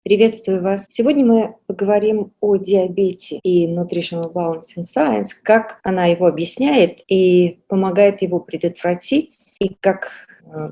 Приветствую вас. Сегодня мы поговорим о диабете и Nutritional Balance in Science, как она его объясняет и помогает его предотвратить, и как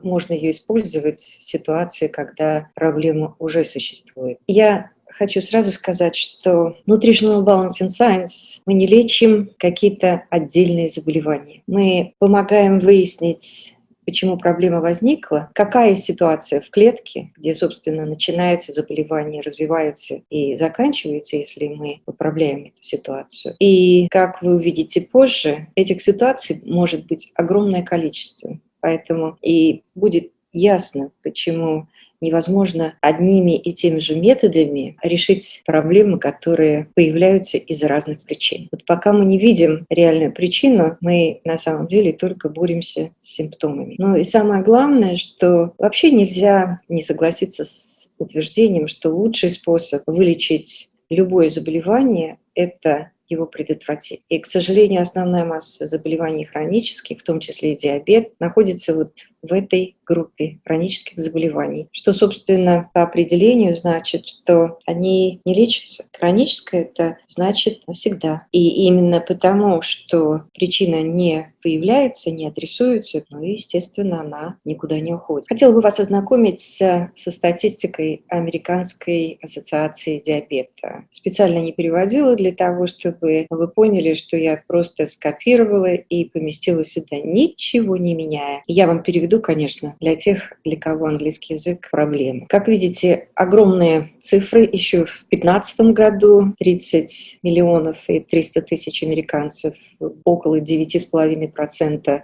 можно ее использовать в ситуации, когда проблема уже существует. Я хочу сразу сказать, что Nutritional Balance in Science мы не лечим какие-то отдельные заболевания. Мы помогаем выяснить, почему проблема возникла, какая ситуация в клетке, где, собственно, начинается заболевание, развивается и заканчивается, если мы поправляем эту ситуацию. И, как вы увидите позже, этих ситуаций может быть огромное количество. Поэтому и будет ясно, почему невозможно одними и теми же методами решить проблемы, которые появляются из-за разных причин. Вот пока мы не видим реальную причину, мы на самом деле только боремся с симптомами. Ну и самое главное, что вообще нельзя не согласиться с утверждением, что лучший способ вылечить любое заболевание – это его предотвратить. И, к сожалению, основная масса заболеваний хронических, в том числе и диабет, находится вот в этой группе хронических заболеваний, что, собственно, по определению значит, что они не лечатся. Хроническое – это значит навсегда. И именно потому, что причина не появляется, не адресуется, ну и, естественно, она никуда не уходит. Хотела бы вас ознакомить со статистикой Американской ассоциации диабета. Специально не переводила для того, чтобы вы поняли, что я просто скопировала и поместила сюда, ничего не меняя. Я вам переведу, конечно, для тех, для кого английский язык – проблема. Как видите, огромные цифры. Еще в 2015 году 30 миллионов и 300 тысяч американцев, около 9,5%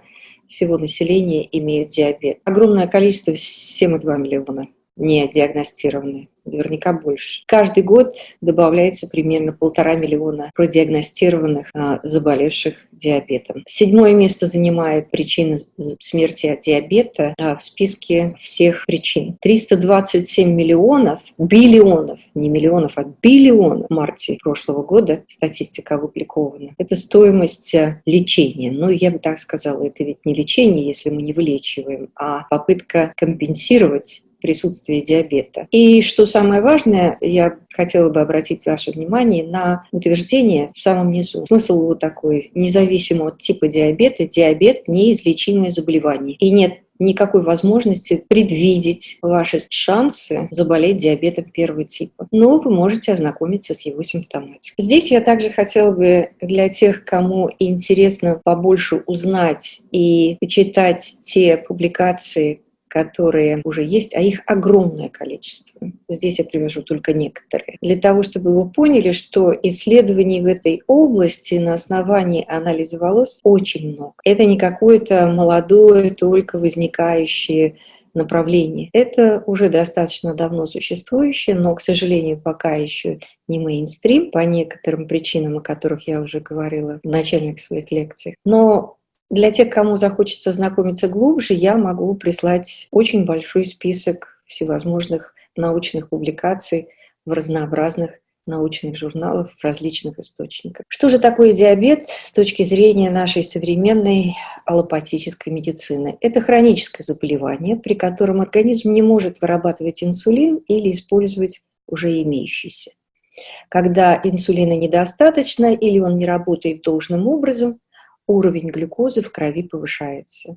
всего населения имеют диабет. Огромное количество, 7,2 миллиона не диагностированные, наверняка больше. Каждый год добавляется примерно 1,5 миллиона продиагностированных заболевших диабетом. 7-е место занимает причина смерти от диабета в списке всех причин. 327 биллионов, не миллионов, а биллионов в марте прошлого года статистика опубликована. Это стоимость лечения. Ну, я бы так сказала, это ведь не лечение, если мы не вылечиваем, а попытка компенсировать присутствие диабета. И что самое важное, я хотела бы обратить ваше внимание на утверждение в самом низу. Смысл его такой: независимо от типа диабета, диабет – неизлечимое заболевание. И нет никакой возможности предвидеть ваши шансы заболеть диабетом первого типа. Но вы можете ознакомиться с его симптоматикой. Здесь я также хотела бы для тех, кому интересно побольше узнать и почитать те публикации, которые уже есть, а их огромное количество. Здесь я привожу только некоторые. Для того, чтобы вы поняли, что исследований в этой области на основании анализа волос очень много. Это не какое-то молодое, только возникающее направление. Это уже достаточно давно существующее, но, к сожалению, пока еще не мейнстрим, по некоторым причинам, о которых я уже говорила в начальных своих лекциях. Но для тех, кому захочется знакомиться глубже, я могу прислать очень большой список всевозможных научных публикаций в разнообразных научных журналах в различных источниках. Что же такое диабет с точки зрения нашей современной аллопатической медицины? Это хроническое заболевание, при котором организм не может вырабатывать инсулин или использовать уже имеющийся. Когда инсулина недостаточно или он не работает должным образом, уровень глюкозы в крови повышается.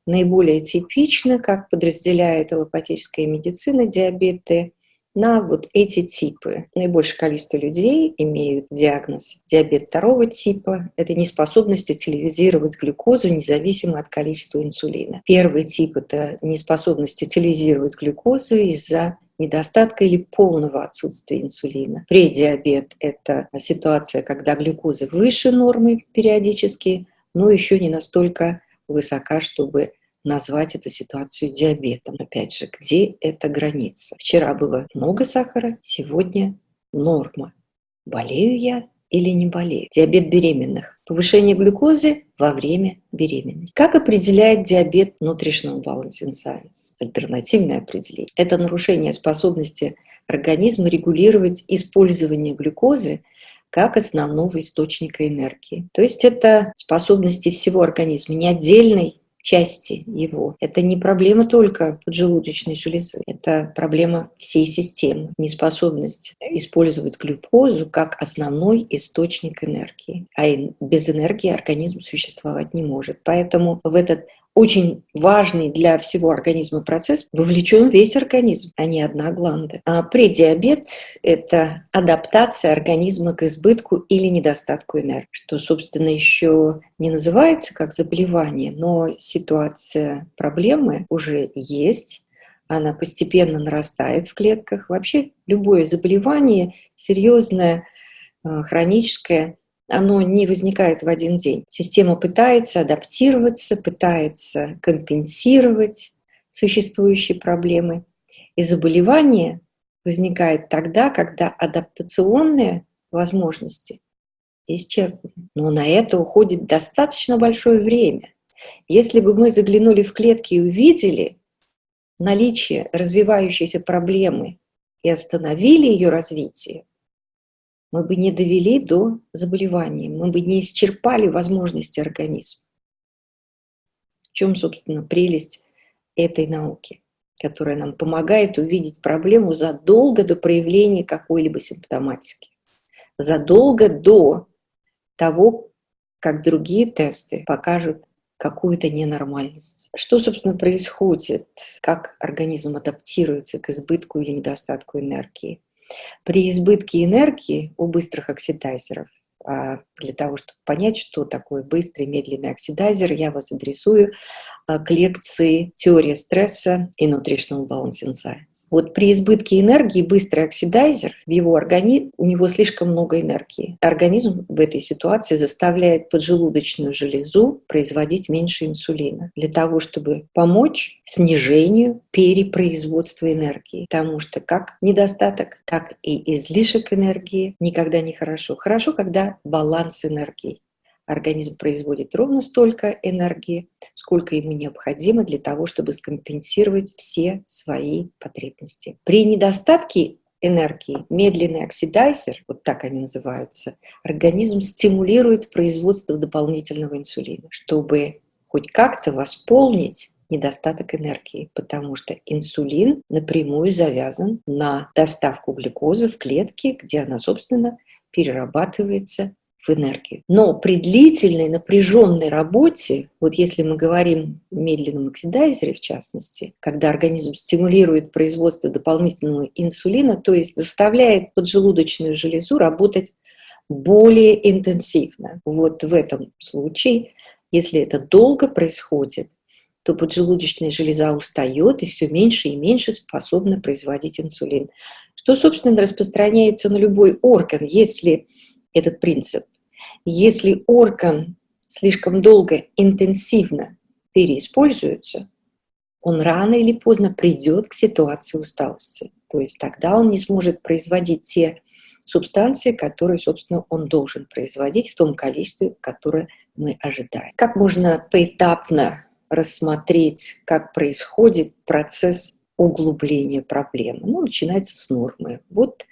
Наиболее типично, как подразделяет аллопатическая медицина диабеты, на вот эти типы. Наибольшее количество людей имеют диагноз диабет второго типа. Это неспособность утилизировать глюкозу независимо от количества инсулина. Первый тип – это неспособность утилизировать глюкозу из-за недостатка или полного отсутствия инсулина. Предиабет – это ситуация, когда глюкоза выше нормы периодически, но еще не настолько высока, чтобы назвать эту ситуацию диабетом. Опять же, где эта граница? Вчера было много сахара, сегодня норма. Болею я или не болею? Диабет беременных. Повышение глюкозы во время беременности. Как определяет диабет Nutritional Balance in Science? Альтернативное определение. Это нарушение способности организма регулировать использование глюкозы как основного источника энергии. То есть это способности всего организма, не отдельной части его. Это не проблема только поджелудочной железы, это проблема всей системы. Неспособность использовать глюкозу как основной источник энергии. А без энергии организм существовать не может. Поэтому в этот очень важный для всего организма процесс вовлечен весь организм, а не одна гланда. А предиабет – это адаптация организма к избытку или недостатку энергии, что, собственно, еще не называется как заболевание, но ситуация проблемы уже есть, она постепенно нарастает в клетках. Вообще любое заболевание серьезное, хроническое, оно не возникает в один день. Система пытается адаптироваться, пытается компенсировать существующие проблемы. И заболевание возникает тогда, когда адаптационные возможности исчерпаны. Но на это уходит достаточно большое время. Если бы мы заглянули в клетки и увидели наличие развивающейся проблемы и остановили ее развитие, мы бы не довели до заболевания, мы бы не исчерпали возможности организма. В чем, собственно, прелесть этой науки, которая нам помогает увидеть проблему задолго до проявления какой-либо симптоматики, задолго до того, как другие тесты покажут какую-то ненормальность. Что, собственно, происходит, как организм адаптируется к избытку или недостатку энергии? При избытке энергии у быстрых оксидайзеров, для того, чтобы понять, что такое быстрый медленный оксидайзер, я вас адресую к лекции «Теория стресса и Nutritional Balancing Science». Вот при избытке энергии быстрый оксидайзер, в его организме, у него слишком много энергии. Организм в этой ситуации заставляет поджелудочную железу производить меньше инсулина для того, чтобы помочь снижению перепроизводства энергии. Потому что как недостаток, так и излишек энергии никогда не хорошо. Хорошо, когда баланс энергии. Организм производит ровно столько энергии, сколько ему необходимо для того, чтобы скомпенсировать все свои потребности. При недостатке энергии медленный оксидайзер, вот так они называются, организм стимулирует производство дополнительного инсулина, чтобы хоть как-то восполнить недостаток энергии, потому что инсулин напрямую завязан на доставку глюкозы в клетки, где она, собственно, перерабатывается в энергию. Но при длительной напряженной работе, вот если мы говорим о медленном оксидайзере в частности, когда организм стимулирует производство дополнительного инсулина, то есть заставляет поджелудочную железу работать более интенсивно. Вот в этом случае, если это долго происходит, то поджелудочная железа устает и все меньше и меньше способна производить инсулин. Что, собственно, распространяется на любой орган, если этот принцип. Если орган слишком долго, интенсивно переиспользуется, он рано или поздно придет к ситуации усталости. То есть тогда он не сможет производить те субстанции, которые, собственно, он должен производить в том количестве, которое мы ожидаем. Как можно поэтапно рассмотреть, как происходит процесс углубления проблемы? Ну, начинается с нормы. Вот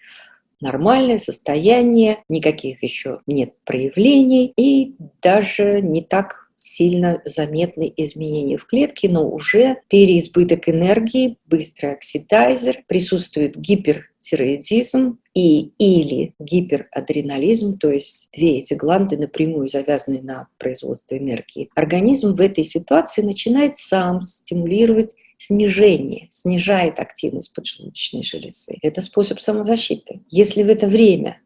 нормальное состояние, никаких еще нет проявлений и даже не так сильно заметны изменения в клетке, но уже переизбыток энергии, быстрый оксидайзер, присутствует гипертиреоидизм и или гиперадренализм, то есть две эти гланды напрямую завязаны на производство энергии. Организм в этой ситуации начинает сам стимулировать снижение, снижает активность поджелудочной железы. Это способ самозащиты. Если в это время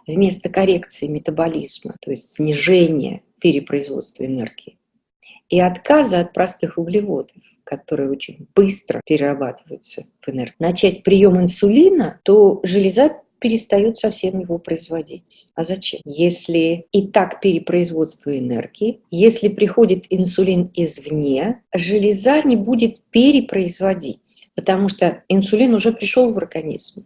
вместо коррекции метаболизма, то есть снижения перепроизводства энергии и отказа от простых углеводов, которые очень быстро перерабатываются в энергию, начать прием инсулина, то железа перестает совсем его производить. А зачем? Если и так перепроизводство энергии, если приходит инсулин извне, железа не будет перепроизводить, потому что инсулин уже пришел в организм.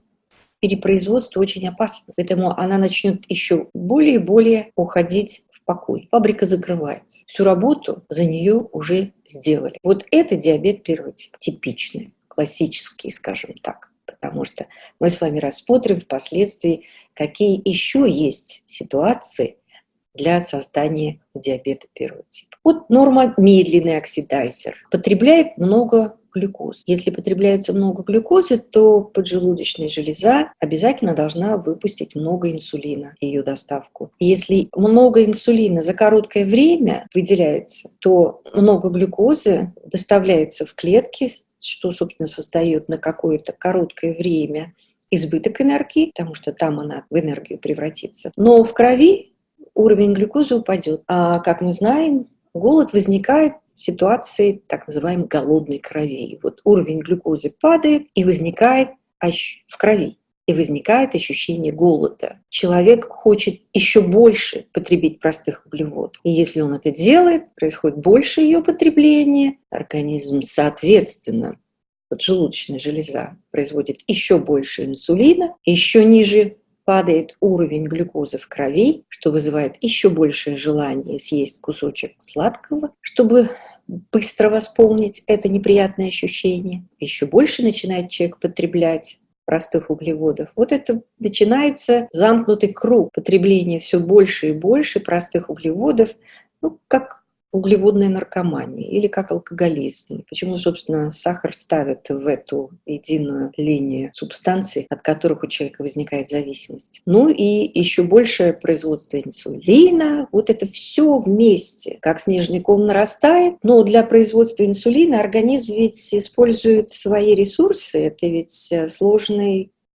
Перепроизводство очень опасно, поэтому она начнет еще более и более уходить в покой. Фабрика закрывается. Всю работу за нее уже сделали. Вот это диабет первого типа, типичный, классический, скажем так. Потому что мы с вами рассмотрим впоследствии, какие еще есть ситуации, для создания диабета первого типа. Вот норма медленный оксидайзер. Потребляет много глюкозы. Если потребляется много глюкозы, то поджелудочная железа обязательно должна выпустить много инсулина, ее доставку. И если много инсулина за короткое время выделяется, то много глюкозы доставляется в клетки, что, собственно, создает на какое-то короткое время избыток энергии, потому что там она в энергию превратится. Но в крови уровень глюкозы упадет. А, как мы знаем, голод возникает в ситуации так называемой голодной крови. И вот уровень глюкозы падает и возникает в крови. И возникает ощущение голода. Человек хочет еще больше потребить простых углеводов. И если он это делает, происходит больше ее потребления, организм, соответственно, поджелудочная железа производит еще больше инсулина, еще ниже падает уровень глюкозы в крови, что вызывает еще большее желание съесть кусочек сладкого, чтобы быстро восполнить это неприятное ощущение. Еще больше начинает человек потреблять простых углеводов. Вот это начинается замкнутый круг потребления все больше и больше простых углеводов, ну, как углеводная наркомания или как алкоголизм. Почему, собственно, сахар ставят в эту единую линию субстанций, от которых у человека возникает зависимость. Ну и еще большее производство инсулина. Вот это все вместе, как снежный ком нарастает. Но для производства инсулина организм ведь использует свои ресурсы. Это ведь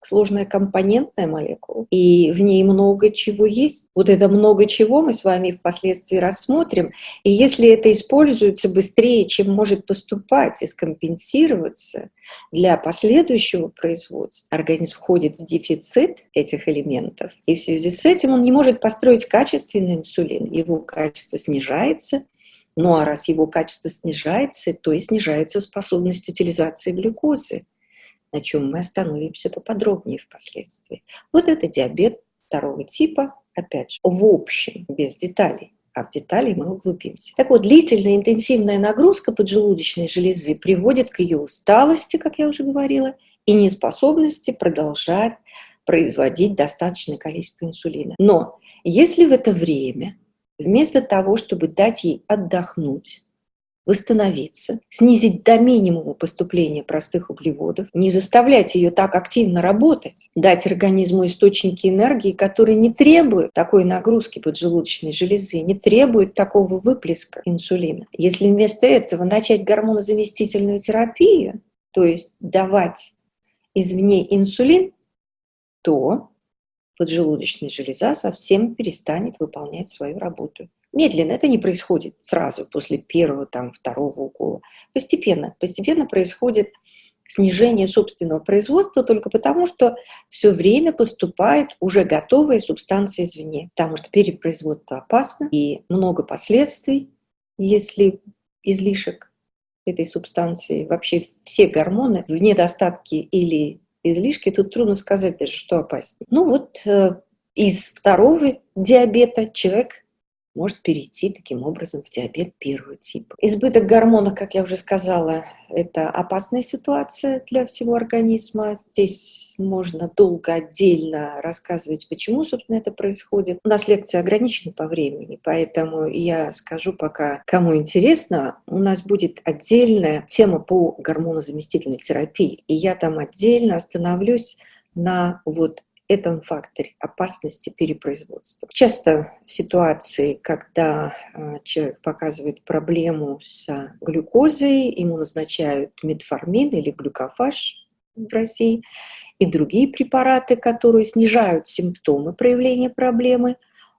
сложная компонентная молекула, и в ней много чего есть. Вот это много чего мы с вами впоследствии рассмотрим. И если это используется быстрее, чем может поступать и скомпенсироваться для последующего производства, организм входит в дефицит этих элементов, и в связи с этим он не может построить качественный инсулин, его качество снижается. Ну а раз его качество снижается, то и снижается способность утилизации глюкозы, на чем мы остановимся поподробнее впоследствии. Вот это диабет второго типа, опять же, в общем, без деталей. А в детали мы углубимся. Так вот, длительная интенсивная нагрузка поджелудочной железы приводит к ее усталости, как я уже говорила, и неспособности продолжать производить достаточное количество инсулина. Но если в это время, вместо того, чтобы дать ей отдохнуть, восстановиться, снизить до минимума поступление простых углеводов, не заставлять ее так активно работать, дать организму источники энергии, которые не требуют такой нагрузки поджелудочной железы, не требуют такого выплеска инсулина. Если вместо этого начать гормонозаместительную терапию, то есть давать извне инсулин, то поджелудочная железа совсем перестанет выполнять свою работу. Медленно, это не происходит сразу после первого, второго укола. Постепенно происходит снижение собственного производства только потому, что все время поступает уже готовая субстанция извне. Потому что перепроизводство опасно и много последствий, если излишек этой субстанции. Вообще все гормоны в недостатке или излишки, тут трудно сказать даже, что опаснее. Из второго диабета человек может перейти таким образом в диабет первого типа. Избыток гормонов, как я уже сказала, это опасная ситуация для всего организма. Здесь можно долго отдельно рассказывать, почему, собственно, это происходит. У нас лекция ограничена по времени, поэтому я скажу пока, кому интересно, у нас будет отдельная тема по гормонозаместительной терапии, и я там отдельно остановлюсь на этом факторе опасности перепроизводства. Часто в ситуации, когда человек показывает проблему с глюкозой, ему назначают метформин или глюкофаж в России и другие препараты, которые снижают симптомы проявления проблемы,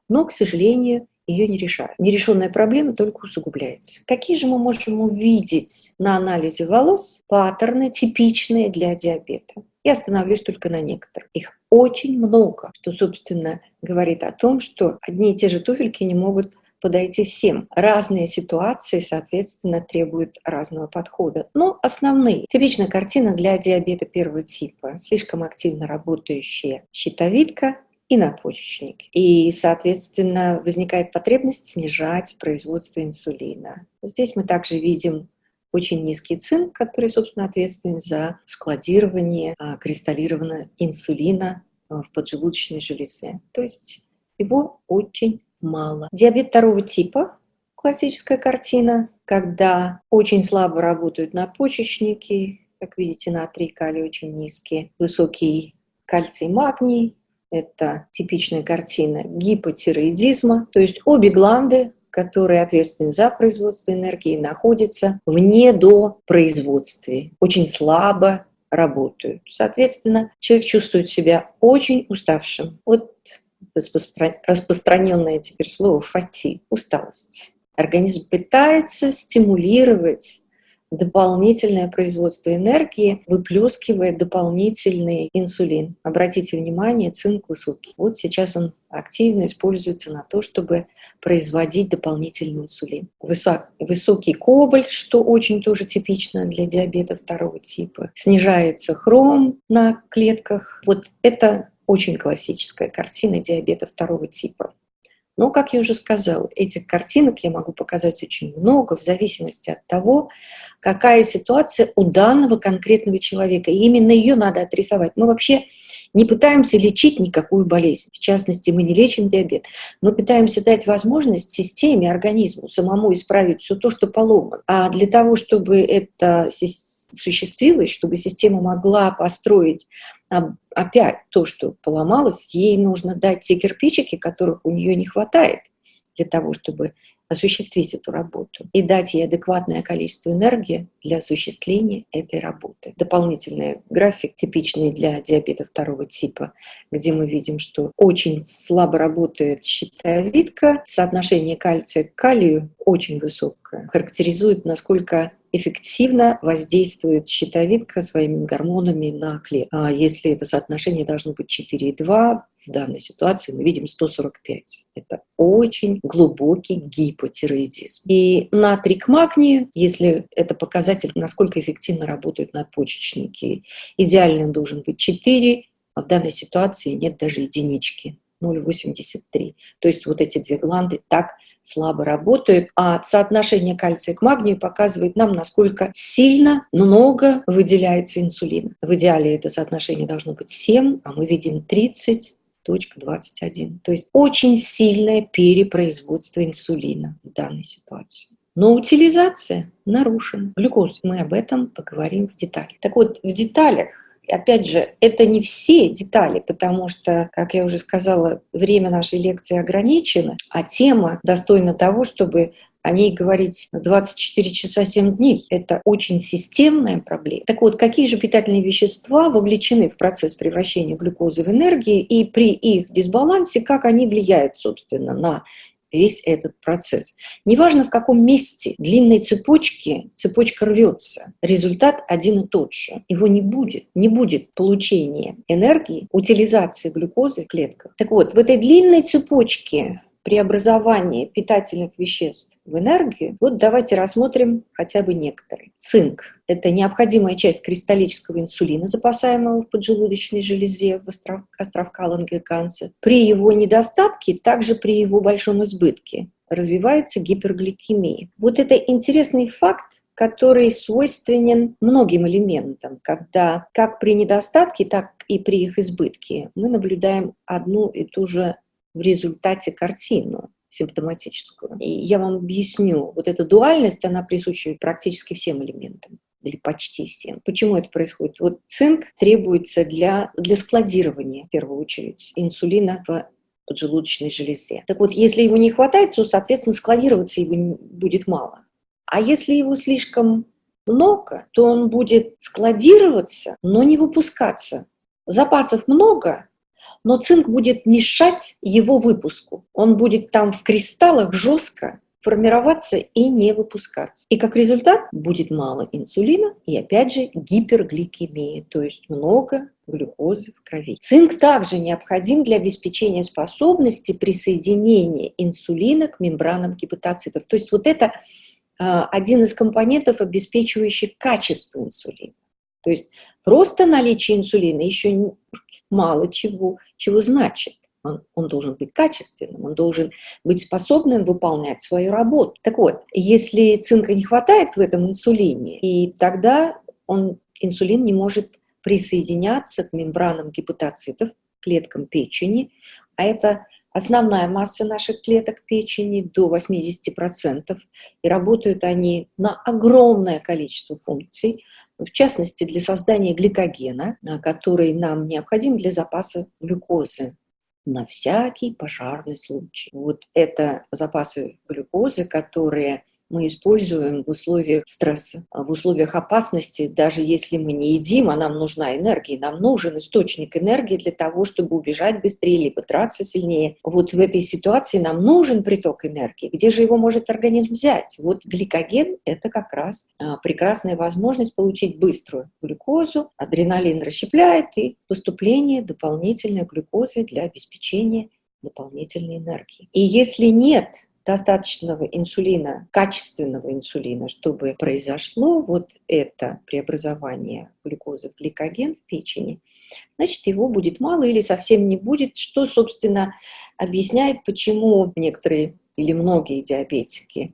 но, к сожалению, ее не решают. Нерешенная проблема только усугубляется. Какие же мы можем увидеть на анализе волос паттерны, типичные для диабета? Я остановлюсь только на некоторых. Их очень много, что, собственно, говорит о том, что одни и те же туфельки не могут подойти всем. Разные ситуации, соответственно, требуют разного подхода. Но основные. Типичная картина для диабета первого типа. Слишком активно работающая щитовидка и надпочечник. И, соответственно, возникает потребность снижать производство инсулина. Здесь мы также видим очень низкий цинк, который, собственно, ответственен за складирование кристаллированного инсулина в поджелудочной железе. То есть его очень мало. Диабет второго типа, классическая картина, когда очень слабо работают надпочечники, как видите, натрий и калий очень низкие, высокий кальций и магний. Это типичная картина гипотироидизма, то есть обе гланды, которые ответственны за производство энергии, находятся в недопроизводстве, очень слабо работают. Соответственно, человек чувствует себя очень уставшим. Вот распространенное теперь слово фатиг, усталость. Организм пытается стимулировать дополнительное производство энергии, выплескивая дополнительный инсулин. Обратите внимание, цинк высокий. Вот сейчас он активно используется на то, чтобы производить дополнительный инсулин. Высокий кобальт, что очень тоже типично для диабета второго типа. Снижается хром на клетках. Вот это очень классическая картина диабета второго типа. Но, как я уже сказала, этих картинок я могу показать очень много в зависимости от того, какая ситуация у данного конкретного человека. И именно ее надо отрисовать. Мы вообще не пытаемся лечить никакую болезнь. В частности, мы не лечим диабет. Мы пытаемся дать возможность системе, организму самому исправить все то, что поломано. А для того, чтобы это осуществилось, чтобы система могла построить опять то, что поломалось, ей нужно дать те кирпичики, которых у нее не хватает для того, чтобы осуществить эту работу, и дать ей адекватное количество энергии для осуществления этой работы. Дополнительный график, типичный для диабета второго типа, где мы видим, что очень слабо работает щитовидка, соотношение кальция к калию очень высокое, характеризует, насколько эффективно воздействует щитовидка своими гормонами на клетку. А если это соотношение должно быть 4,2, в данной ситуации мы видим 145. Это очень глубокий гипотироидизм. И натрий к магнию, если это показатель, насколько эффективно работают надпочечники, идеально он должен быть 4, а в данной ситуации нет даже единички, 0,83. То есть вот эти две гланды так слабо работают, а соотношение кальция к магнию показывает нам, насколько сильно, много выделяется инсулина. В идеале это соотношение должно быть 7, а мы видим 30,21. То есть очень сильное перепроизводство инсулина в данной ситуации. Но утилизация нарушена. Глюкоза. Мы об этом поговорим в деталях. Так вот, в деталях, опять же, это не все детали, потому что, как я уже сказала, время нашей лекции ограничено, а тема достойна того, чтобы о ней говорить 24 часа 7 дней. Это очень системная проблема. Так вот, какие же питательные вещества вовлечены в процесс превращения глюкозы в энергию, и при их дисбалансе, как они влияют, собственно, на весь этот процесс. Неважно, в каком месте длинной цепочки цепочка рвется, результат один и тот же. Его не будет. Не будет получения энергии, утилизации глюкозы в клетках. Так вот, в этой длинной цепочке преобразования питательных веществ в энергию, вот давайте рассмотрим хотя бы некоторые. Цинк – это необходимая часть кристаллического инсулина, запасаемого в поджелудочной железе в островка Лангерганса. При его недостатке, также при его большом избытке, развивается гипергликемия. Вот это интересный факт, который свойственен многим элементам, когда как при недостатке, так и при их избытке мы наблюдаем одну и ту же в результате картину симптоматическую. И я вам объясню, вот эта дуальность, она присуща практически всем элементам, или почти всем. Почему это происходит? Вот цинк требуется для складирования, в первую очередь, инсулина в поджелудочной железе. Так вот, если его не хватает, то, соответственно, складироваться его будет мало. А если его слишком много, то он будет складироваться, но не выпускаться. Запасов много, но цинк будет мешать его выпуску. Он будет там в кристаллах жестко формироваться и не выпускаться. И как результат будет мало инсулина и опять же гипергликемия, то есть много глюкозы в крови. Цинк также необходим для обеспечения способности присоединения инсулина к мембранам гепатоцитов. То есть вот это один из компонентов, обеспечивающих качество инсулина. То есть просто наличие инсулина еще мало чего значит. Он должен быть качественным, он должен быть способным выполнять свою работу. Так вот, если цинка не хватает в этом инсулине, и тогда инсулин не может присоединяться к мембранам гепатоцитов, клеткам печени, а это основная масса наших клеток печени до 80%, и работают они на огромное количество функций, в частности для создания гликогена, который нам необходим для запаса глюкозы на всякий пожарный случай. Вот это запасы глюкозы, которые мы используем в условиях стресса, в условиях опасности, даже если мы не едим, а нам нужна энергия, нам нужен источник энергии для того, чтобы убежать быстрее, либо драться сильнее. Вот в этой ситуации нам нужен приток энергии. Где же его может организм взять? Вот гликоген – это как раз прекрасная возможность получить быструю глюкозу, адреналин расщепляет, и поступление дополнительной глюкозы для обеспечения дополнительной энергии. И если нет достаточного инсулина, качественного инсулина, чтобы произошло вот это преобразование глюкозы в гликоген в печени, значит, его будет мало или совсем не будет, что, собственно, объясняет, почему некоторые или многие диабетики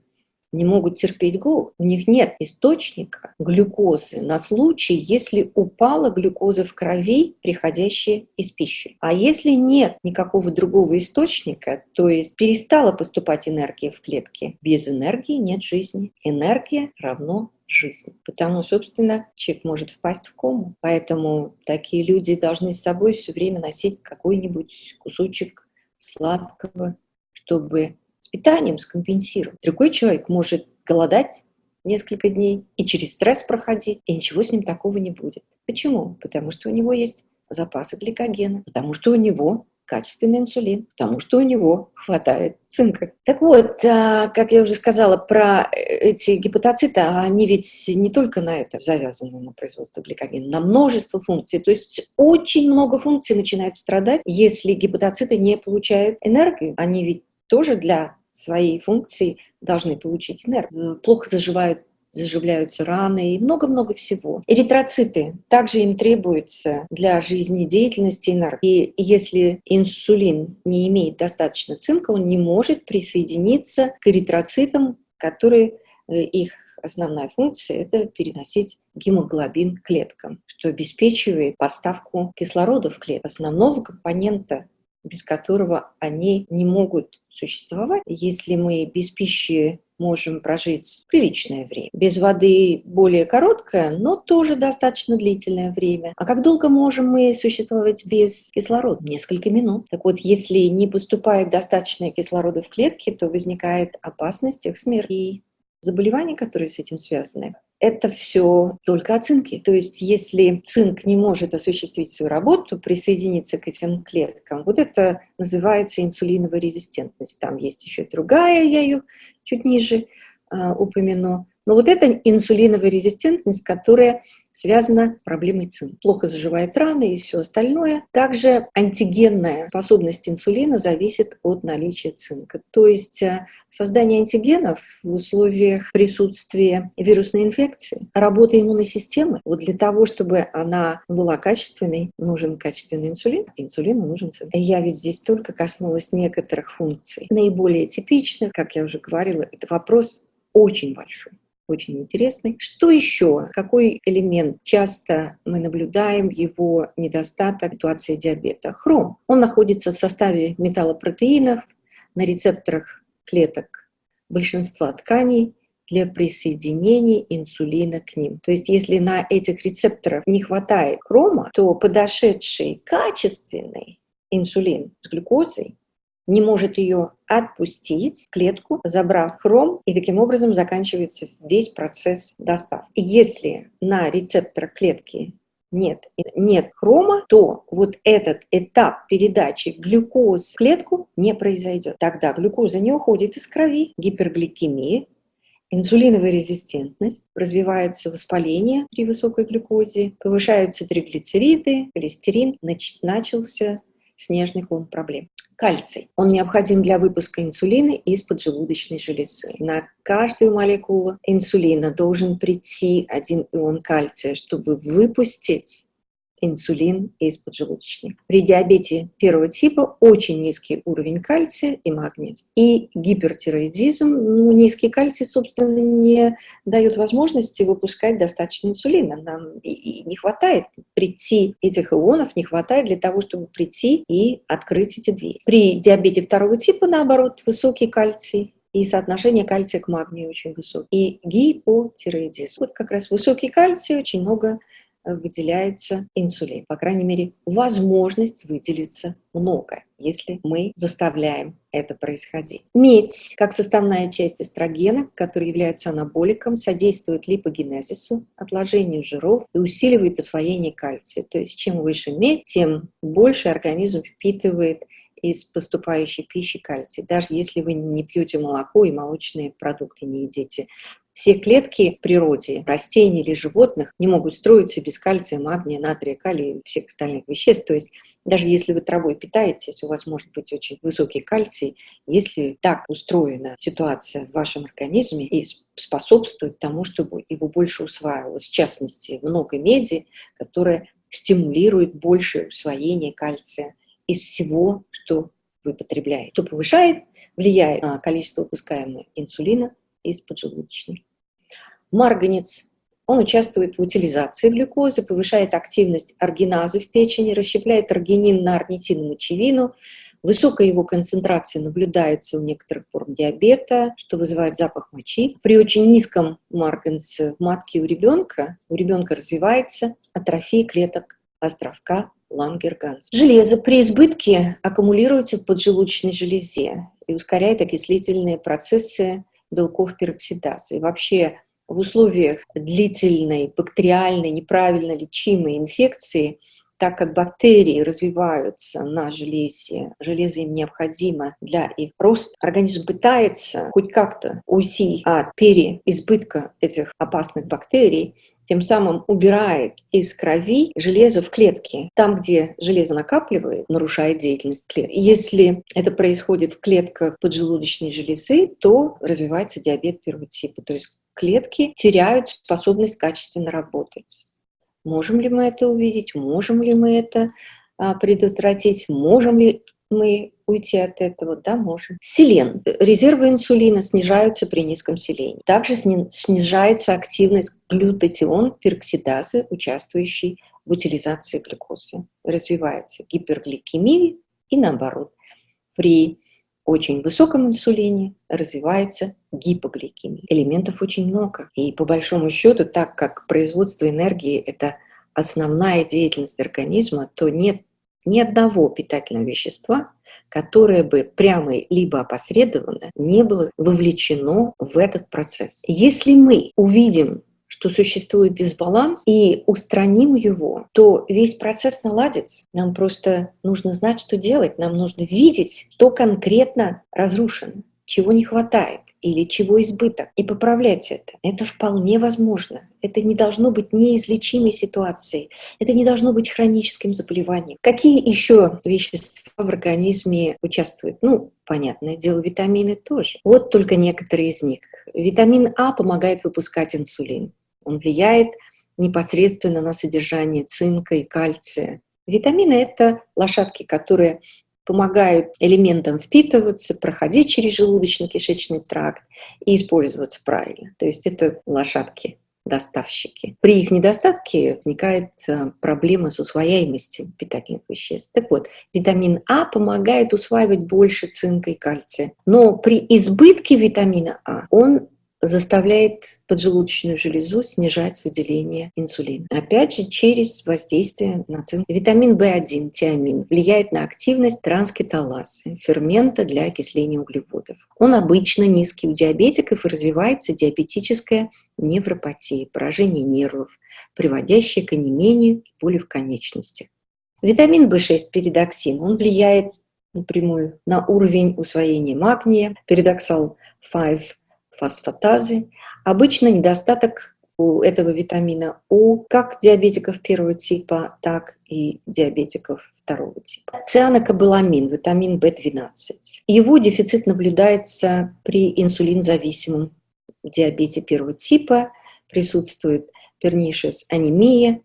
не могут терпеть голод. У них нет источника глюкозы на случай, если упала глюкоза в крови, приходящая из пищи. А если нет никакого другого источника, то есть перестала поступать энергия в клетки, без энергии нет жизни. Энергия равно жизнь. Потому, собственно, человек может впасть в кому. Поэтому такие люди должны с собой все время носить какой-нибудь кусочек сладкого, чтобы с питанием скомпенсировать. Другой человек может голодать несколько дней и через стресс проходить, и ничего с ним такого не будет. Почему? Потому что у него есть запасы гликогена, потому что у него качественный инсулин, потому что у него хватает цинка. Так вот, как я уже сказала про эти гепатоциты, они ведь не только на это завязаны, на производство гликогена, на множество функций. То есть очень много функций начинают страдать, если гепатоциты не получают энергию. Они ведь тоже для своей функции должны получить энергию. Плохо заживляются раны и много-много всего. Эритроциты также им требуется для жизнедеятельности энергии. И если инсулин не имеет достаточно цинка, он не может присоединиться к эритроцитам, которые их основная функция – это переносить гемоглобин к клеткам, что обеспечивает поставку кислорода в клетки, основного компонента, без которого они не могут существовать. Если мы без пищи можем прожить приличное время, без воды более короткое, но тоже достаточно длительное время. А как долго можем мы существовать без кислорода? Несколько минут. Так вот, если не поступает достаточно кислорода в клетки, то возникает опасность их смерти и заболеваний, которые с этим связаны. Это все только о цинке. То есть если цинк не может осуществить свою работу, присоединиться к этим клеткам, вот это называется инсулиновая резистентность. Там есть еще другая, я ее чуть ниже упомяну. Но вот это инсулиновая резистентность, которая связана с проблемой цинка. Плохо заживает раны и все остальное. Также антигенная способность инсулина зависит от наличия цинка. То есть создание антигенов в условиях присутствия вирусной инфекции, работа иммунной системы. Вот для того, чтобы она была качественной, нужен качественный инсулин, инсулину нужен цинк. Я ведь здесь только коснулась некоторых функций. Наиболее типичных, как я уже говорила, это вопрос очень большой. Очень интересный. Что еще? Какой элемент? Часто мы наблюдаем его недостаток в ситуации диабета. Хром. Он находится в составе металлопротеинов на рецепторах клеток большинства тканей для присоединения инсулина к ним. То есть если на этих рецепторах не хватает хрома, то подошедший качественный инсулин с глюкозой не может ее отпустить, клетку, забрав хром, и таким образом заканчивается весь процесс доставки. И если на рецепторах клетки нет хрома, то вот этот этап передачи глюкозы в клетку не произойдет. Тогда глюкоза не уходит из крови, гипергликемия, инсулиновая резистентность, развивается воспаление при высокой глюкозе, повышаются триглицериды, холестерин, начался снежный ком проблем. Кальций. Он необходим для выпуска инсулина из поджелудочной железы. На каждую молекулу инсулина должен прийти один ион кальция, чтобы выпустить инсулин из поджелудочной. При диабете первого типа очень низкий уровень кальция и магния. И гипертироидизм, низкий кальций, собственно, не дает возможности выпускать достаточно инсулина. Нам и не хватает прийти, этих ионов не хватает для того, чтобы прийти и открыть эти двери. При диабете второго типа, наоборот, высокий кальций, и соотношение кальция к магнию очень высокое. И гипотироидизм. Вот как раз высокий кальций, очень много выделяется инсулин. По крайней мере, возможность выделиться много, если мы заставляем это происходить. Медь, как составная часть эстрогена, который является анаболиком, содействует липогенезису, отложению жиров и усиливает усвоение кальция. То есть чем выше медь, тем больше организм впитывает из поступающей пищи кальций, даже если вы не пьете молоко и молочные продукты не едите. Все клетки в природе, растений или животных, не могут строиться без кальция, магния, натрия, калия и всех остальных веществ. То есть даже если вы травой питаетесь, у вас может быть очень высокий кальций, если так устроена ситуация в вашем организме и способствует тому, чтобы его больше усваивалось. В частности, много меди, которая стимулирует большее усвоение кальция из всего, что вы потребляете. Что повышает, влияет на количество выпускаемого инсулина из поджелудочной. Марганец. Он участвует в утилизации глюкозы, повышает активность аргиназы в печени, расщепляет аргинин на орнитин и мочевину. Высокая его концентрация наблюдается у некоторых форм диабета, что вызывает запах мочи. При очень низком марганце в матке у ребенка развивается атрофия клеток островка Лангерганс. Железо при избытке аккумулируется в поджелудочной железе и ускоряет окислительные процессы белков пероксидазы. И вообще в условиях длительной бактериальной неправильно лечимой инфекции, так как бактерии развиваются на железе, железо им необходимо для их роста, организм пытается хоть как-то уйти от переизбытка этих опасных бактерий, тем самым убирает из крови железо в клетки. Там, где железо накапливает, нарушает деятельность клеток. Если это происходит в клетках поджелудочной железы, то развивается диабет первого типа. То есть клетки теряют способность качественно работать. Можем ли мы это увидеть? Можем ли мы это предотвратить? Можем ли мы уйти от этого? Да, можем. Селен. Резервы инсулина снижаются при низком селении. Также снижается активность глютатион-пероксидазы, участвующей в утилизации глюкозы. Развивается гипергликемия и наоборот. При очень высоком инсулине развивается гипогликемия. Элементов очень много. И по большому счету, так как производство энергии – это основная деятельность организма, то нет ни одного питательного вещества, которое бы прямо либо опосредованно не было вовлечено в этот процесс. Если мы увидим, что существует дисбаланс, и устраним его, то весь процесс наладится. Нам просто нужно знать, что делать. Нам нужно видеть, что конкретно разрушено, чего не хватает или чего избыток, и поправлять это. Это вполне возможно. Это не должно быть неизлечимой ситуацией. Это не должно быть хроническим заболеванием. Какие еще вещества в организме участвуют? Понятное дело, витамины тоже. Вот только некоторые из них. Витамин А помогает выпускать инсулин. Он влияет непосредственно на содержание цинка и кальция. Витамины – это лошадки, которые помогают элементам впитываться, проходить через желудочно-кишечный тракт и использоваться правильно. То есть это лошадки-доставщики. При их недостатке возникает проблема с усвояемостью питательных веществ. Так вот, витамин А помогает усваивать больше цинка и кальция. Но при избытке витамина А он заставляет поджелудочную железу снижать выделение инсулина. Опять же, через воздействие на цинк. Витамин В1, тиамин, влияет на активность транскеталазы, фермента для окисления углеводов. Он обычно низкий у диабетиков и развивается диабетическая невропатия, поражение нервов, приводящее к онемению и боли в конечностях. Витамин В6, перидоксин, он влияет напрямую на уровень усвоения магния, перидоксал 5 фосфатазы. Обычно недостаток у этого витамина у как диабетиков первого типа, так и диабетиков второго типа. Цианокобаламин, витамин В12. Его дефицит наблюдается при инсулинзависимом диабете первого типа, присутствует пернишес анемия,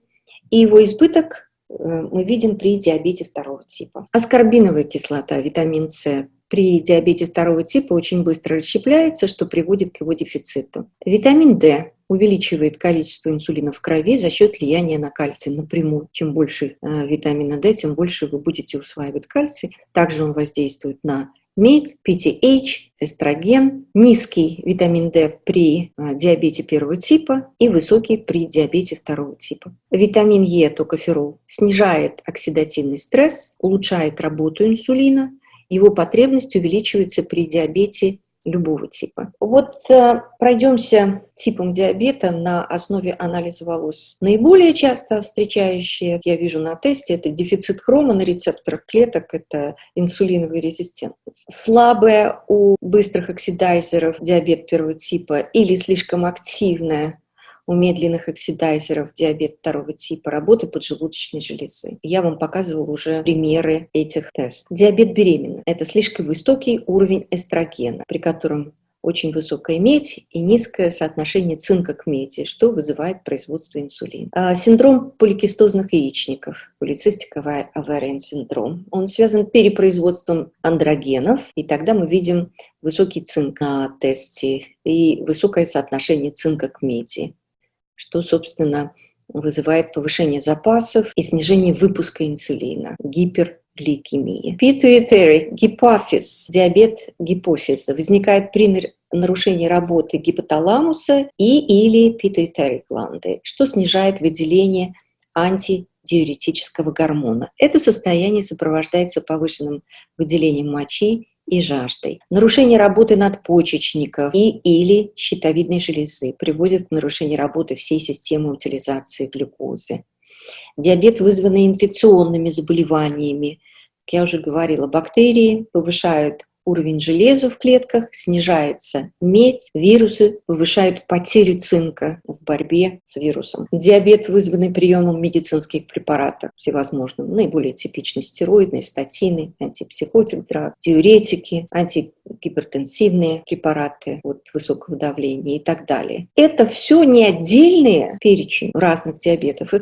и его избыток мы видим при диабете второго типа. Аскорбиновая кислота, витамин С, при диабете второго типа очень быстро расщепляется, что приводит к его дефициту. Витамин D увеличивает количество инсулина в крови за счет влияния на кальций напрямую. Чем больше витамина D, тем больше вы будете усваивать кальций. Также он воздействует на медь, PTH, эстроген, низкий витамин D при диабете первого типа и высокий при диабете второго типа. Витамин Е, токоферол, снижает оксидативный стресс, улучшает работу инсулина, его потребность увеличивается при диабете любого типа. Вот пройдемся типом диабета на основе анализа волос. Наиболее часто встречающие, я вижу на тесте, это дефицит хрома на рецепторах клеток, это инсулиновая резистентность. Слабая у быстрых оксидайзеров диабет первого типа или слишком активная у медленных оксидайзеров диабет второго типа, работы поджелудочной железы. Я вам показывала уже примеры этих тестов. Диабет беременных – это слишком высокий уровень эстрогена, при котором очень высокая медь и низкое соотношение цинка к меди, что вызывает производство инсулина. Синдром поликистозных яичников, полицистиковый овариан синдром, он связан с перепроизводством андрогенов, и тогда мы видим высокий цинк на тесте и высокое соотношение цинка к меди, что, собственно, вызывает повышение запасов и снижение выпуска инсулина, гипергликемия. Pituitary гипофиз, диабет гипофиза, возникает при нарушении работы гипоталамуса или pituitary гланды, что снижает выделение антидиуретического гормона. Это состояние сопровождается повышенным выделением мочи и жаждой. Нарушение работы надпочечников или щитовидной железы приводит к нарушению работы всей системы утилизации глюкозы. Диабет, вызванный инфекционными заболеваниями, как я уже говорила, бактерии повышают уровень железа в клетках, снижается медь, вирусы повышают потерю цинка в борьбе с вирусом. Диабет, вызванный приемом медицинских препаратов всевозможных, наиболее типичны стероидные, статины, антипсихотик, диуретики, антигипертенсивные препараты от высокого давления и так далее. Это все не отдельные перечень разных диабетов.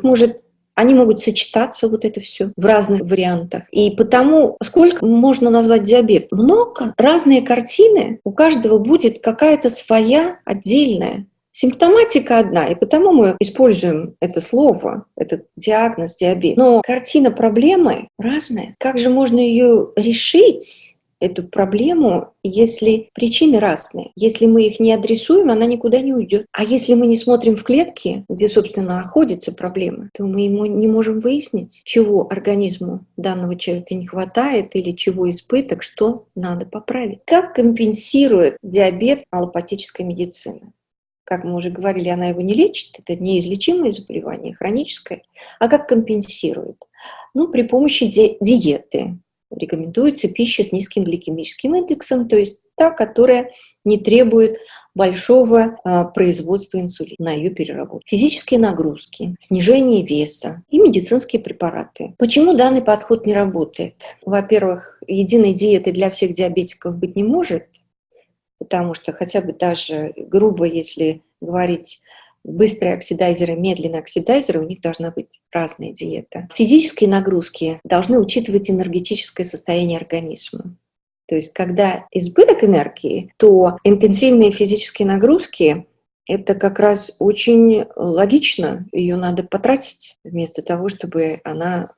Они могут сочетаться, вот это все, в разных вариантах. И потому, сколько можно назвать диабет? Много. Разные картины, у каждого будет какая-то своя отдельная. Симптоматика одна, и потому мы используем это слово, этот диагноз диабет. Но картина проблемы разная. Как же можно ее решить, эту проблему, если причины разные? Если мы их не адресуем, она никуда не уйдет. А если мы не смотрим в клетки, где, собственно, находится проблема, то мы не можем выяснить, чего организму данного человека не хватает или чего избыток, что надо поправить. Как компенсирует диабет аллопатическая медицина? Как мы уже говорили, она его не лечит, это неизлечимое заболевание, хроническое. А как компенсирует? При помощи диеты. Рекомендуется пища с низким гликемическим индексом, то есть та, которая не требует большого производства инсулина на ее переработку. Физические нагрузки, снижение веса и медицинские препараты. Почему данный подход не работает? Во-первых, единой диеты для всех диабетиков быть не может, потому что хотя бы даже грубо, если говорить, быстрые оксидайзеры, медленные оксидайзеры, у них должна быть разная диета. Физические нагрузки должны учитывать энергетическое состояние организма. То есть, когда избыток энергии, то интенсивные физические нагрузки – это как раз очень логично. Ее надо потратить вместо того, чтобы она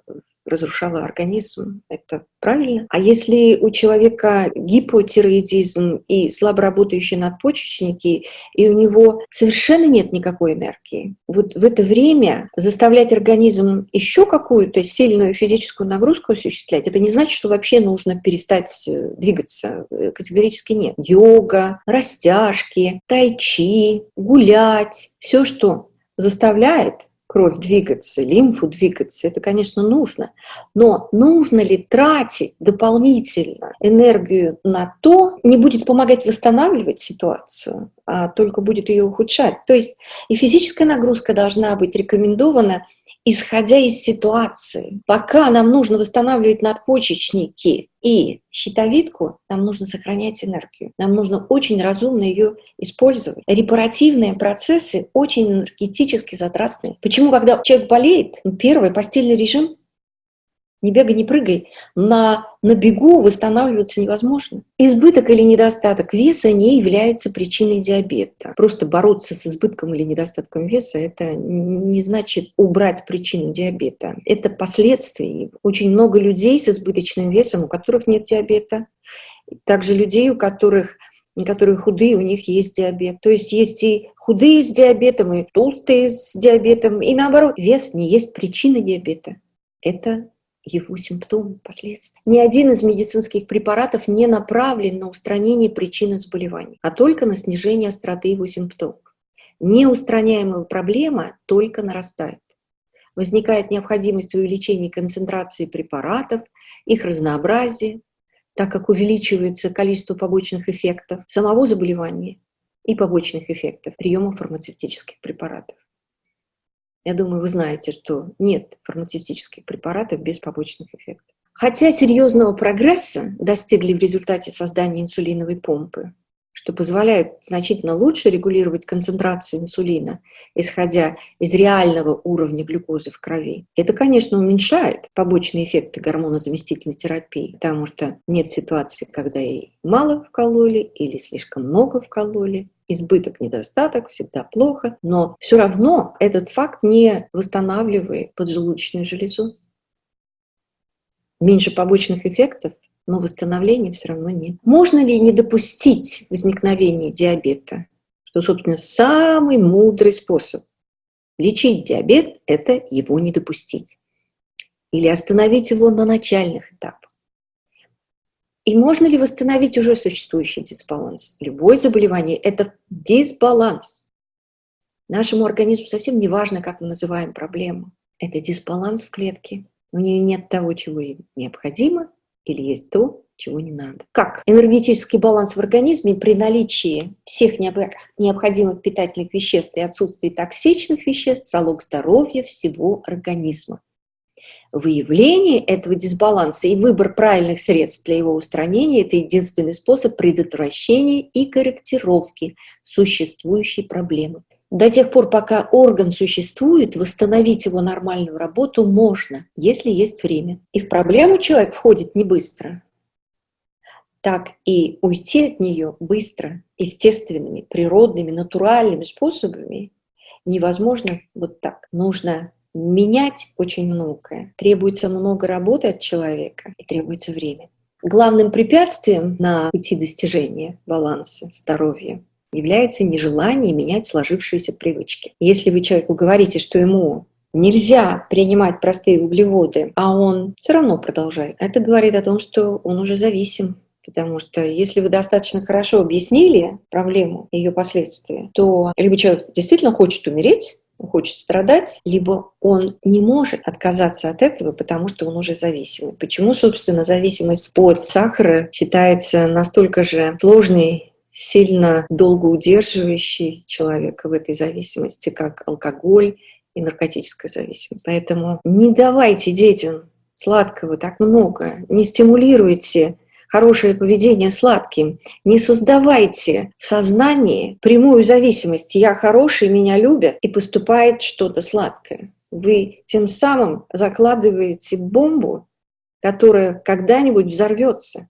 разрушала организм. Это правильно. А если у человека гипотиреоидизм и слабоработающие надпочечники, и у него совершенно нет никакой энергии, вот в это время заставлять организм еще какую-то сильную физическую нагрузку осуществлять, это не значит, что вообще нужно перестать двигаться. Категорически нет. Йога, растяжки, тайчи, гулять, все, что заставляет кровь двигаться, лимфу двигаться, это, конечно, нужно. Но нужно ли тратить дополнительно энергию на то, не будет помогать восстанавливать ситуацию, а только будет ее ухудшать. То есть и физическая нагрузка должна быть рекомендована, исходя из ситуации. Пока нам нужно восстанавливать надпочечники и щитовидку, нам нужно сохранять энергию. Нам нужно очень разумно ее использовать. Репаративные процессы очень энергетически затратные. Почему, когда человек болеет, первый постельный режим, Не бегай, не прыгай. На бегу восстанавливаться невозможно. Избыток или недостаток веса не является причиной диабета. Просто бороться с избытком или недостатком веса – это не значит убрать причину диабета. Это последствия. Очень много людей с избыточным весом, у которых нет диабета. Также людей, которые худые, у них есть диабет. То есть есть и худые с диабетом, и толстые с диабетом. И наоборот, вес не есть причина диабета. Это его симптомы, последствия. Ни один из медицинских препаратов не направлен на устранение причины заболевания, а только на снижение остроты его симптомов. Неустраняемая проблема только нарастает. Возникает необходимость в увеличении концентрации препаратов, их разнообразия, так как увеличивается количество побочных эффектов самого заболевания и побочных эффектов приема фармацевтических препаратов. Я думаю, вы знаете, что нет фармацевтических препаратов без побочных эффектов. Хотя серьезного прогресса достигли в результате создания инсулиновой помпы, что позволяет значительно лучше регулировать концентрацию инсулина, исходя из реального уровня глюкозы в крови. Это, конечно, уменьшает побочные эффекты гормонозаместительной терапии, потому что нет ситуации, когда ей мало вкололи или слишком много вкололи. Избыток, недостаток, всегда плохо, но все равно этот факт не восстанавливает поджелудочную железу. Меньше побочных эффектов, но восстановления все равно нет. Можно ли не допустить возникновения диабета? Что, собственно, самый мудрый способ лечить диабет – это его не допустить. Или остановить его на начальных этапах. И можно ли восстановить уже существующий дисбаланс? Любое заболевание – это дисбаланс. Нашему организму совсем не важно, как мы называем проблему. Это дисбаланс в клетке. У нее нет того, чего ей необходимо, или есть то, чего не надо. Как энергетический баланс в организме при наличии всех необходимых питательных веществ и отсутствии токсичных веществ – залог здоровья всего организма. Выявление этого дисбаланса и выбор правильных средств для его устранения – это единственный способ предотвращения и корректировки существующей проблемы. До тех пор, пока орган существует, восстановить его нормальную работу можно, если есть время. И в проблему человек входит не быстро, так и уйти от нее быстро, естественными, природными, натуральными способами невозможно вот так. Нужно менять очень многое. Требуется много работы от человека и требуется время. Главным препятствием на пути достижения баланса, здоровья является нежелание менять сложившиеся привычки. Если вы человеку говорите, что ему нельзя принимать простые углеводы, а он все равно продолжает, это говорит о том, что он уже зависим. Потому что если вы достаточно хорошо объяснили проблему и ее последствия, то либо человек действительно хочет умереть, он хочет страдать, либо он не может отказаться от этого, потому что он уже зависимый. Почему, собственно, зависимость от сахара считается настолько же сложной, сильно долго удерживающей человека в этой зависимости, как алкоголь и наркотическая зависимость. Поэтому не давайте детям сладкого так много, не стимулируйте хорошее поведение сладким. Не создавайте в сознании прямую зависимость. Я хороший, меня любят, и поступает что-то сладкое. Вы тем самым закладываете бомбу, которая когда-нибудь взорвется.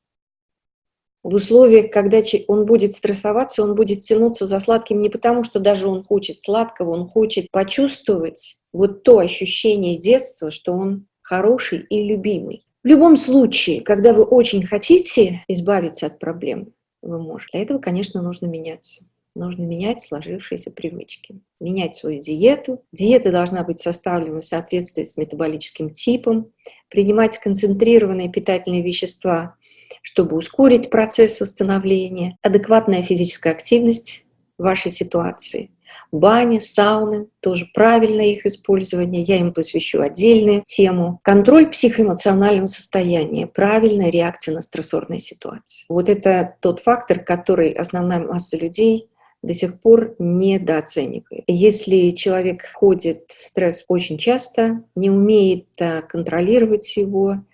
В условиях, когда он будет стрессоваться, он будет тянуться за сладким не потому, что даже он хочет сладкого, он хочет почувствовать вот то ощущение детства, что он хороший и любимый. В любом случае, когда вы очень хотите избавиться от проблем, вы можете. Для этого, конечно, нужно меняться. Нужно менять сложившиеся привычки, менять свою диету. Диета должна быть составлена в соответствии с метаболическим типом, принимать концентрированные питательные вещества, чтобы ускорить процесс восстановления, адекватная физическая активность в вашей ситуации. Бани, сауны, тоже правильное их использование, я им посвящу отдельную тему. Контроль психоэмоционального состояния, правильная реакция на стрессорные ситуации. Вот это тот фактор, который основная масса людей до сих пор недооценивает. Если человек входит в стресс очень часто, не умеет контролировать его,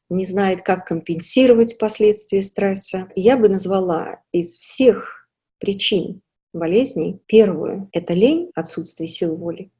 не знает, как компенсировать последствия стресса, я бы назвала из всех причин болезней. Первую – это лень, отсутствие сил воли.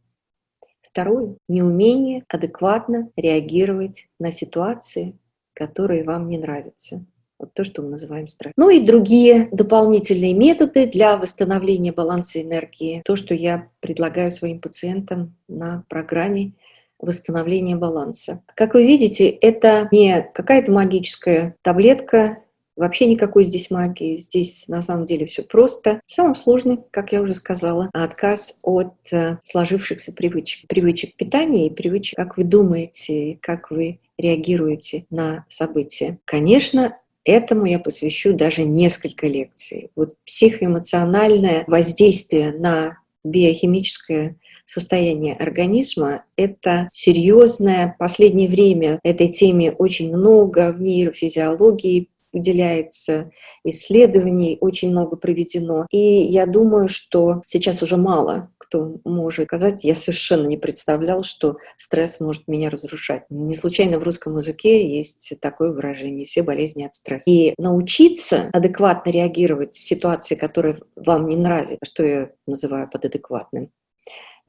второе – неумение адекватно реагировать на ситуации, которые вам не нравятся. Вот то, что мы называем стресс. Ну и другие дополнительные методы для восстановления баланса энергии. То, что я предлагаю своим пациентам на программе восстановления баланса. Как вы видите, это не какая-то магическая таблетка, вообще никакой здесь магии. Здесь на самом деле все просто. Самое сложное, как я уже сказала, отказ от сложившихся привычек питания и привычек, как вы думаете, как вы реагируете на события. Конечно, этому я посвящу даже несколько лекций. Вот психоэмоциональное воздействие на биохимическое состояние организма – это серьезное. В последнее время этой теме очень много в нейрофизиологии уделяется, исследований очень много проведено. И я думаю, что сейчас уже мало кто может сказать, я совершенно не представлял, что стресс может меня разрушать. Не случайно в русском языке есть такое выражение: все болезни от стресса. И научиться адекватно реагировать в ситуации, которые вам не нравятся, что я называю под адекватным,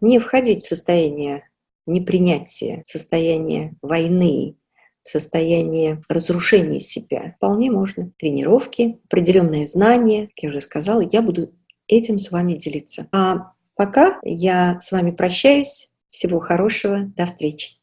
не входить в состояние непринятия, в состояние войны, в состояние разрушения себя. Вполне можно. Тренировки, определенные знания, как я уже сказала, я буду этим с вами делиться. А пока я с вами прощаюсь. Всего хорошего. До встречи.